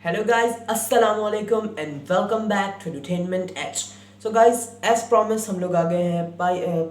Hello guys, Assalamu alaikum and welcome back to Edutainment Edge. So guys, as promised हम लोग आ गए हैं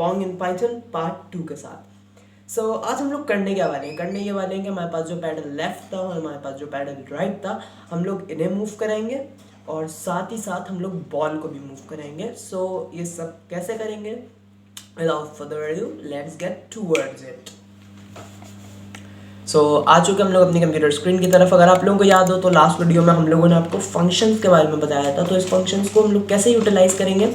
Pong in Python part 2 के साथ. So आज हम लोग करने क्या वाले हैं? करने ये वाले हैं कि हमारे पास जो पैडल लेफ्ट था और हमारे पास जो पैडल राइट था, हम लोग इन्हें मूव कराएंगे और साथ ही साथ हम लोग बॉल को भी मूव कराएंगे. So ये सब कैसे करेंगे? Without further ado, let's get towards it. आ चुके हम लोग अपनी कंप्यूटर स्क्रीन की तरफ. अगर आप लोगों को याद हो तो लास्ट वीडियो में हम लोगों ने आपको फंक्शंस के बारे में बताया था. तो इस फंक्शंस को हम लोग कैसे यूटिलाइज़ करेंगे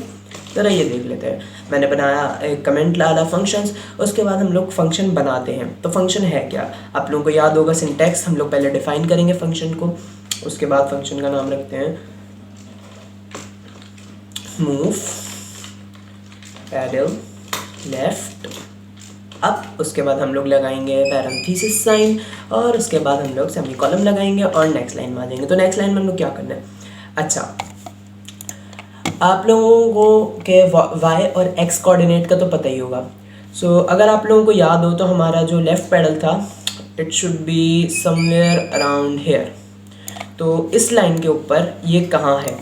ज़रा ये देख लेते हैं. मैंने बनाया एक कमेंट डाला फंक्शंस, उसके बाद हम लोग फंक्शन बनाते हैं. तो फंक्शन है क्या, आप लोगों को याद होगा. सिंटैक्स हम लोग पहले डिफाइन करेंगे फंक्शन को, उसके बाद फंक्शन का नाम रखते हैं मूव पैडल लेफ्ट अब. उसके बाद हम लोग लगाएंगे पैरेंथेसिस साइन और उसके बाद हम लोग सेमीकोलन लगाएंगे और नेक्स्ट लाइन में आ जाएंगे. तो नेक्स्ट लाइन में हम लोग क्या करना है? अच्छा, आप लोगों को के वाई और एक्स कोऑर्डिनेट का तो पता ही होगा. अगर आप लोगों को याद हो तो हमारा जो लेफ़्ट पैडल था it should be somewhere around hair. तो इस लाइन के ऊपर ये कहाँ है,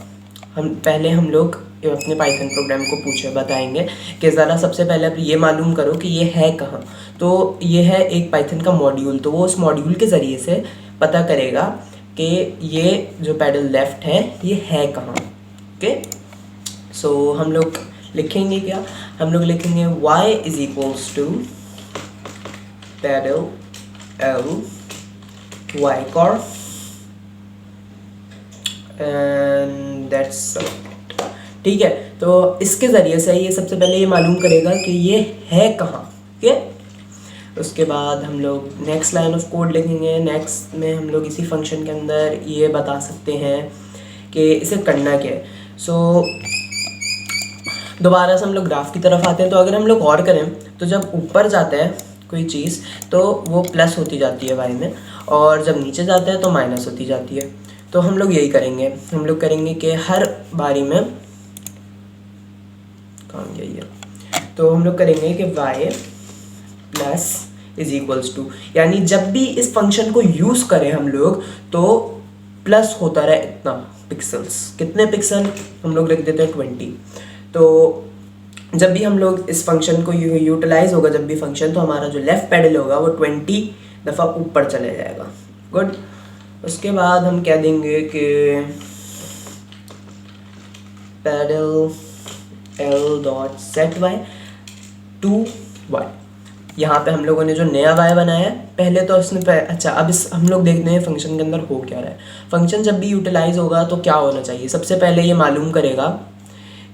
हम लोग अपने पाइथन प्रोग्राम को बताएंगे कि ज़रा सबसे पहले आप ये मालूम करो कि ये है कहाँ. तो ये है एक पाइथन का मॉड्यूल. तो वो उस मॉड्यूल के ज़रिए से पता करेगा कि ये जो पैडल लेफ़्ट है ये है कहाँ. ओके, हम लोग लिखेंगे क्या? हम लोग लिखेंगे y is equals to paddle l y cor and that's ठीक है. तो इसके ज़रिए से ये सबसे पहले ये मालूम करेगा कि ये है कहाँ. ओके, उसके बाद हम लोग नेक्स्ट लाइन ऑफ कोड लिखेंगे. नेक्स्ट में हम लोग इसी फंक्शन के अंदर ये बता सकते हैं कि इसे करना क्या है. दोबारा से हम लोग ग्राफ की तरफ आते हैं. तो अगर हम लोग और करें तो जब ऊपर जाता है कोई चीज़ तो वो प्लस होती जाती है वाई में, और जब नीचे जाता है तो माइनस होती जाती है. तो हम लोग यही करेंगे. हम लोग करेंगे कि हर बारी में काम यही है. तो हम लोग करेंगे कि y plus is equals to, यानी जब भी इस फंक्शन को यूज़ करें हम लोग तो प्लस होता रहे इतना पिक्सल्स. कितने पिक्सल? हम लोग लिख देते हैं 20. तो जब भी हम लोग इस फंक्शन को यूटिलाइज होगा जब भी फंक्शन, तो हमारा जो लेफ़्ट पैडल होगा वो 20 दफ़ा ऊपर चले जाएगा. गुड. उसके बाद हम कह देंगे कि paddle l dot set y to y. यहाँ पे हम लोगों ने जो नया y बनाया है पहले तो अच्छा, अब हम लोग देखते हैं फंक्शन के अंदर हो क्या रहा है. फंक्शन जब भी यूटिलाइज होगा तो क्या होना चाहिए? सबसे पहले ये मालूम करेगा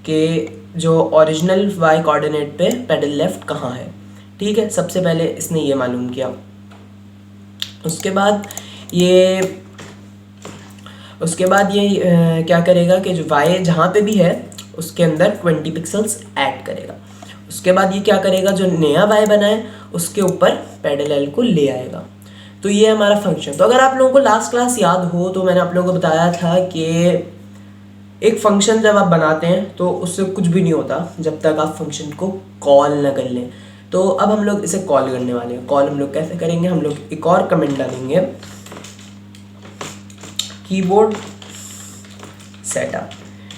कि जो ओरिजिनल y कोऑर्डिनेट पे पैडल लेफ्ट कहाँ है. ठीक है, सबसे पहले इसने ये मालूम किया. उसके बाद ये क्या करेगा कि जो y जहाँ पे भी है उसके अंदर 20 पिक्सल्स ऐड करेगा. उसके बाद ये क्या करेगा, जो नया y बना है उसके ऊपर पैडल l को ले आएगा. तो ये हमारा फंक्शन. तो अगर आप लोगों को लास्ट क्लास याद हो तो मैंने आप लोगों को बताया था कि एक फंक्शन जब आप बनाते हैं तो उससे कुछ भी नहीं होता जब तक आप फंक्शन को कॉल ना कर लें. तो अब हम लोग इसे कॉल करने वाले हैं. कॉल हम लोग कैसे करेंगे? हम लोग एक और कमेंट डालेंगे कीबोर्ड सेटअप,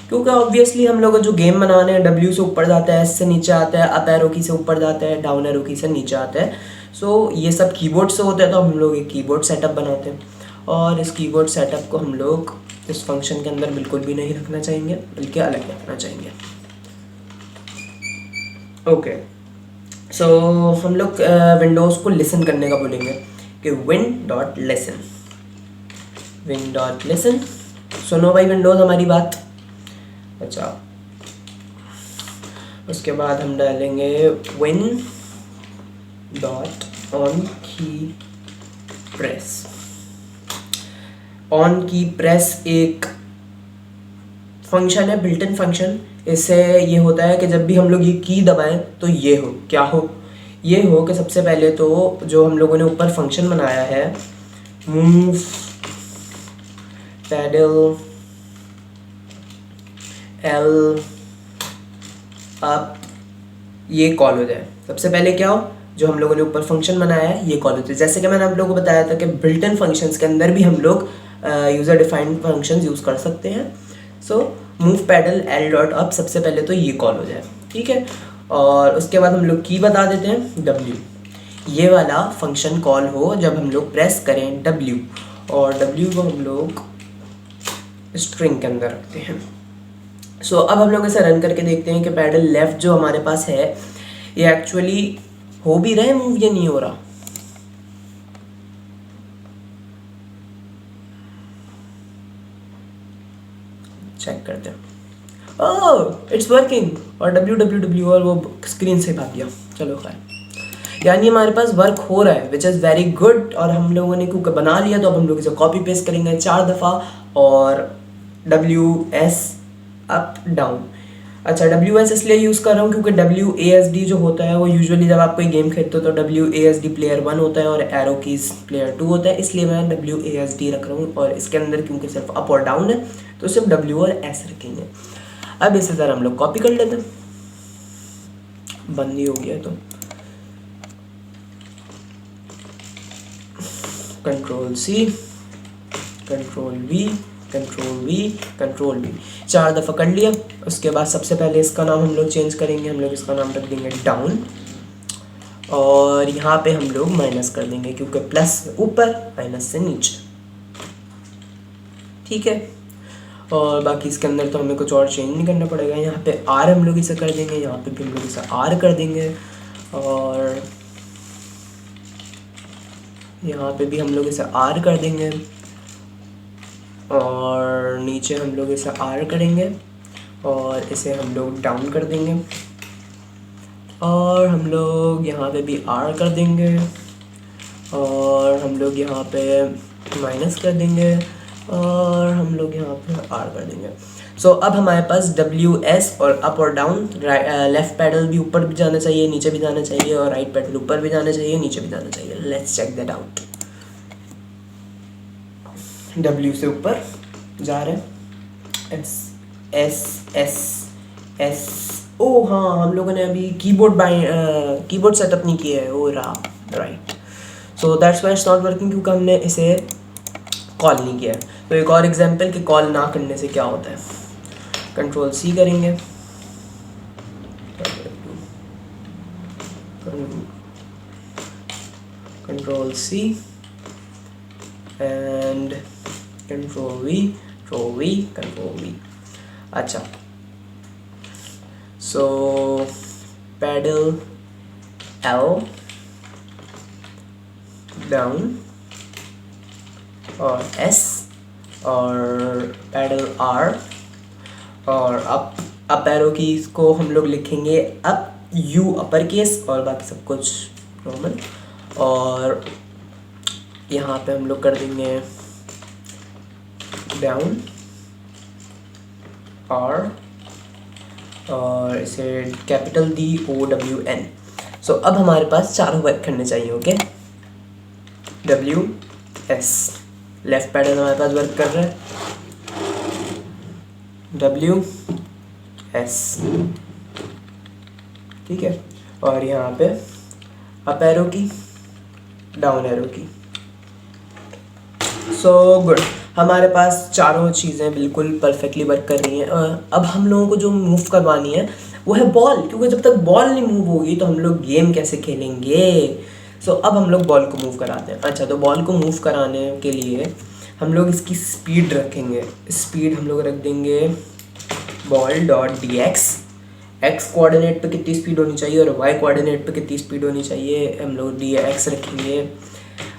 क्योंकि ऑब्वियसली हम लोग जो गेम बनाने हैं W से ऊपर जाता है, S से नीचे आता है, अप एरो की से ऊपर जाता है, डाउन एरो की से नीचे आता है. ये सब कीबोर्ड से होता है. तो हम लोग एक कीबोर्ड सेटअप बनाते हैं और इस कीबोर्ड सेटअप को हम लोग इस फंक्शन के अंदर बिल्कुल भी नहीं रखना चाहेंगे, बल्कि अलग रखना चाहेंगे. ओके, हम लोग विंडोज़ को लिसन करने का बोलेंगे कि win.listen. सुनो भाई विंडोज़ हमारी बात. अच्छा, उसके बाद हम डालेंगे win डॉट ऑन की प्रेस. ऑन की प्रेस एक फंक्शन है, बिल्ट इन फंक्शन. इससे ये होता है कि जब भी हम लोग ये की दबाएं तो ये हो क्या हो, ये हो कि सबसे पहले तो जो हम लोगों ने ऊपर फंक्शन बनाया है मूव पैडल l अप, ये कॉल हो जाए. सबसे पहले क्या हो, जो हम लोगों ने ऊपर फंक्शन बनाया है ये कॉल होते हैं. जैसे कि मैंने आप लोगों को बताया था कि बिल्ट इन फंक्शंस के अंदर भी हम लोग यूज़र डिफाइंड फंक्शंस यूज़ कर सकते हैं। So move paddle L dot up, सबसे पहले तो ये कॉल हो जाए, ठीक है। और उसके बाद हम लोग की बता देते हैं डब्ल्यू, ये वाला फंक्शन कॉल हो जब हम लोग प्रेस करें डब्ल्यू, और डब्ल्यू को हम लोग स्ट्रिंग के अंदर रखते हैं। सो अब हम लोग इसे रन करके देखते हैं कि पैडल लेफ्ट जो हमारे पास है ये एक्चुअली हो भी रहा है मूव या नहीं हो रहा। चेक करते हैं। ओह इट्स वर्किंग, और www और वो स्क्रीन से भाग गया। चलो खैर, यानी हमारे पास वर्क हो रहा है, विच इज़ वेरी गुड। और हम लोगों ने क्योंकि बना लिया तो अब हम लोग इसे कॉपी पेस्ट करेंगे 4 दफ़ा, और WS अप डाउन। अच्छा, WS इसलिए यूज़ कर रहा हूँ क्योंकि WASD जो होता है वो यूजुअली जब आप कोई गेम खेलते हो तो WASD प्लेयर 1 होता है और एरो कीज प्लेयर 2 होता है, इसलिए मैं WASD रख रहा हूँ। और इसके अंदर क्योंकि सिर्फ अप और डाउन है तो सिर्फ W और S रखेंगे। अब इसी तरह हम लोग कॉपी कर लेते हैं, बंद ही हो गया तो Ctrl+C, Ctrl+V, Ctrl+V, Ctrl+V 4 दफ़ा कर लिया। उसके बाद सबसे पहले इसका नाम हम लोग चेंज करेंगे, हम लोग इसका नाम रख देंगे डाउन, और यहाँ पे हम लोग माइनस कर देंगे क्योंकि प्लस ऊपर माइनस से नीचे, ठीक है। और बाकी इसके अंदर तो हमें कुछ और चेंज नहीं करना पड़ेगा। यहाँ पे आर हम लोग इसे कर देंगे, यहाँ पे भी हम लोग इसे आर कर देंगे, और यहाँ पे भी हम लोग इसे आर कर देंगे, और नीचे हम लोग इसे आर करेंगे, और इसे हम लोग डाउन कर देंगे, और हम लोग यहाँ पे भी आर कर देंगे, और हम लोग यहाँ पे माइनस कर देंगे, और हम लोग यहाँ पे आर कर देंगे। सो अब हमारे पास WS और अप और डाउन, लेफ़्ट पैडल भी ऊपर भी जाना चाहिए, नीचे भी जाना चाहिए, और राइट पैडल ऊपर भी जाना चाहिए, नीचे भी जाना चाहिए। Let's check that out. W से ऊपर जा रहे हैं, S। ओ हाँ, हम लोगों ने अभी कीबोर्ड सेटअप नहीं किया है, oh right. So that's why it's not working, क्योंकि हमने इसे कॉल नहीं किया है। तो एक और एग्जांपल कि कॉल ना करने से क्या होता है। Ctrl+C करेंगे, Ctrl+C एंड Ctrl+V, Ctrl+V। अच्छा, सो पैडल L डाउन, और S, और पैडल R, और अप एरो की इसको हम लोग लिखेंगे अप, U अपर केस, और बाकी सब कुछ नॉर्मल। और यहाँ पे हम लोग कर देंगे डाउन R, और इसे कैपिटल DOWN। सो अब हमारे पास चारों वर्क करने चाहिए, ओके। WS, लेफ्ट पैडल हमारे पास वर्क कर रहा है, WS, ठीक है। और यहाँ पे अप एरो की, डाउन एरो की। सो गुड, हमारे पास चारों चीज़ें बिल्कुल परफेक्टली वर्क कर रही हैं। अब हम लोगों को जो मूव करवानी है वो है बॉल, क्योंकि जब तक बॉल नहीं मूव होगी तो हम लोग गेम कैसे खेलेंगे। सो अब हम लोग बॉल को मूव कराते हैं। अच्छा, तो बॉल को मूव कराने के लिए हम लोग इसकी स्पीड रखेंगे। स्पीड हम लोग रख देंगे ball.dx। x कोऑर्डिनेट पे कितनी स्पीड होनी चाहिए और y कोऑर्डिनेट पे कितनी स्पीड होनी चाहिए, हम लोग dx रखेंगे।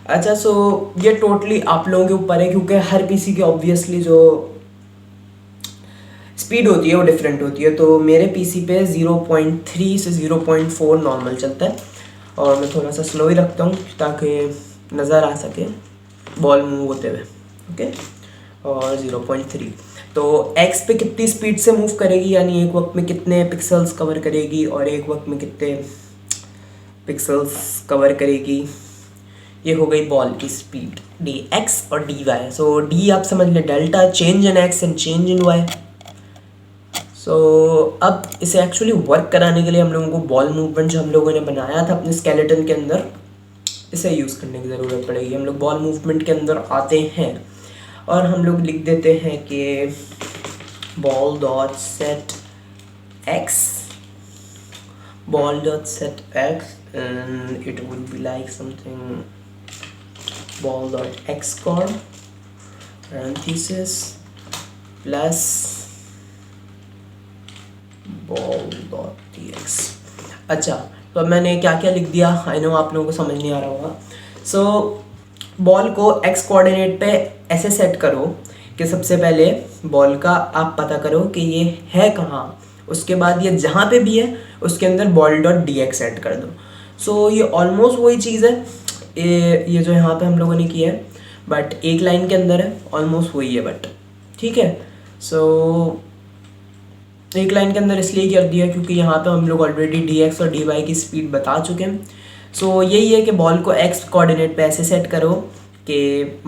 अच्छा, सो ये टोटली आप लोगों के ऊपर है, क्योंकि हर पीसी की ऑब्वियसली जो स्पीड होती है वो डिफरेंट होती है। तो मेरे पीसी पे 0.3 से 0.4 नॉर्मल चलता है, और मैं थोड़ा सा स्लो ही रखता हूँ ताकि नज़र आ सके बॉल मूव होते हुए, ओके। और 0.3, तो x पे कितनी स्पीड से मूव करेगी, यानी एक वक्त में कितने पिक्सल्स कवर करेगी और एक वक्त में कितने पिक्सल्स कवर करेगी, ये हो गई बॉल की स्पीड dx और dy। सो d आप समझ लें delta, change in x and change in y। सो अब इसे एक्चुअली वर्क कराने के लिए हम लोगों को बॉल मूवमेंट जो हम लोगों ने बनाया था अपने स्केलेटन के अंदर, इसे यूज़ करने की ज़रूरत पड़ेगी। हम लोग बॉल मूवमेंट के अंदर आते हैं, और हम लोग लिख देते हैं कि ball dot set x, and it would be like something ball dot x chord parenthesis plus ball dot dx। अच्छा, तो अब मैंने क्या क्या लिख दिया, आई नो आप लोगों को समझ नहीं आ रहा होगा। सो बॉल को x कोऑर्डिनेट पे ऐसे सेट करो कि सबसे पहले बॉल का आप पता करो कि ये है कहाँ, उसके बाद ये जहाँ पे भी है उसके अंदर ball dot D x set कर दो। सो ये ऑलमोस्ट वही चीज़ है ये जो यहाँ पे हम लोगों ने किया है, बट एक लाइन के अंदर है, ऑलमोस्ट वही है बट ठीक है। सो एक लाइन के अंदर इसलिए कर दिया क्योंकि यहाँ पे हम लोग ऑलरेडी डी एक्स और डी वाई की स्पीड बता चुके हैं। सो यही है कि बॉल को एक्स कोऑर्डिनेट पे ऐसे सेट करो कि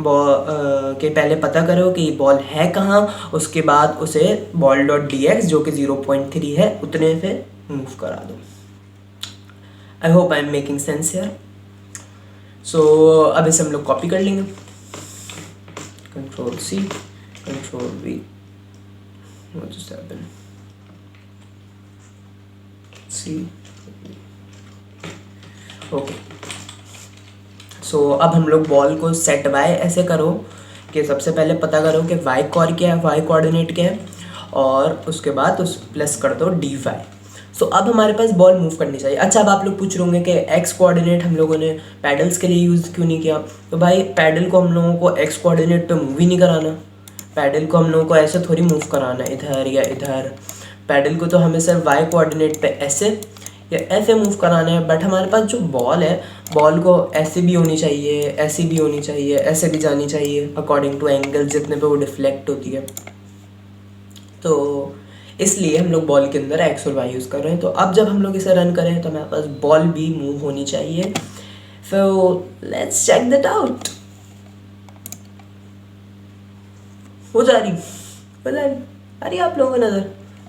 के पहले पता करो कि बॉल है कहाँ, उसके बाद उसे बॉल डॉट डी एक्स जो कि 0.3 है उतने से मूव करा दो। I hope I am making sense here. So अब इसे हम लोग कॉपी कर लेंगे, control C control V, what just happened, see okay. So अब हम लोग बॉल को सेट वाई ऐसे करो कि सबसे पहले पता करो कि वाई कॉर क्या है, वाई कोऑर्डिनेट क्या है, और उसके बाद उस प्लस कर दो डी वाई। सो अब हमारे पास बॉल मूव करनी चाहिए। अच्छा, अब आप लोग पूछ रहे होंगे कि एक्स कोऑर्डिनेट हम लोगों ने पैडल्स के लिए यूज़ क्यों नहीं किया। तो भाई पैडल को हम लोगों को एक्स कोऑर्डिनेट पे मूव ही नहीं कराना, पैडल को हम लोगों को ऐसे थोड़ी मूव कराना इधर या इधर, पैडल को तो हमें सिर्फ वाई कोऑर्डिनेट पे ऐसे या ऐसे मूव कराना है। बट हमारे पास जो बॉल है, बॉल को ऐसे भी होनी चाहिए, ऐसी भी होनी चाहिए, ऐसे भी जानी चाहिए अकॉर्डिंग टू एंगल जितने पे वो डिफ्लेक्ट होती है। तो इसलिए हम लोग बॉल के अंदर एक्स और वाई यूज़ कर रहे हैं। तो अब जब हम लोग इसे रन करें तो हमारे पास बॉल भी मूव होनी चाहिए। So let's check that out. हो जा रही अरे आप लोगों को नज़र,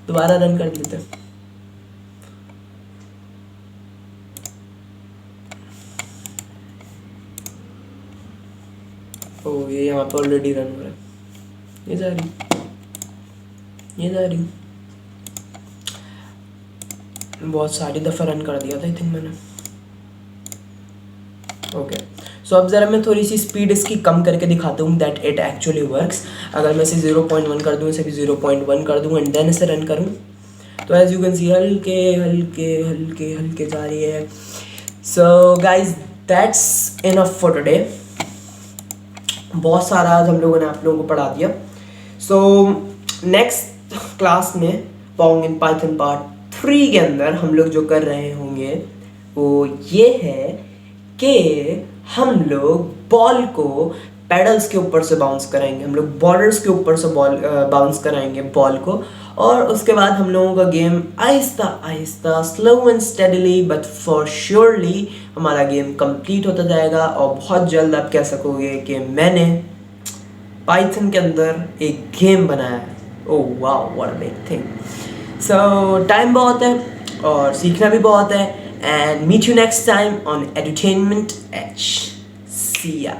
दोबारा रन कर देते हैं। ओ ये यहाँ पर ऑलरेडी रन हो रहा है, ये जा रही बहुत सारी दफ़ा रन कर दिया था आई थिंक मैंने। ओके, सो अब ज़रा मैं थोड़ी सी स्पीड इसकी कम करके दिखाता हूँ दैट इट एक्चुअली वर्क्स। अगर मैं इसे 0.1 कर दूँ, इसे भी 0.1 कर दूँ एंड देन इसे रन करूँ तो एज यू कैन सी हल्के हल्के हल्के हल्के जा रही है। So guys that's enough for today. बहुत सारा आज हम लोगों ने आप लोगों को पढ़ा दिया। सो नेक्स्ट क्लास में पोंग इन पाइथन पार्ट 3 के अंदर हम लोग जो कर रहे होंगे वो ये है कि हम लोग बॉल को पैडल्स के ऊपर से बाउंस कराएंगे, हम लोग बॉर्डर्स के ऊपर से बॉल बाउंस कराएंगे बॉल को, और उसके बाद हम लोगों का game Aahista Aahista slow and steadily but for surely हमारा गेम कंप्लीट होता जाएगा। और बहुत जल्द आप कह सकोगे कि मैंने पाइथन के अंदर एक गेम बनाया है। Oh wow, what a big thing. So time बहुत है और सीखना भी बहुत है। And meet you next time on Edutainment H. See या।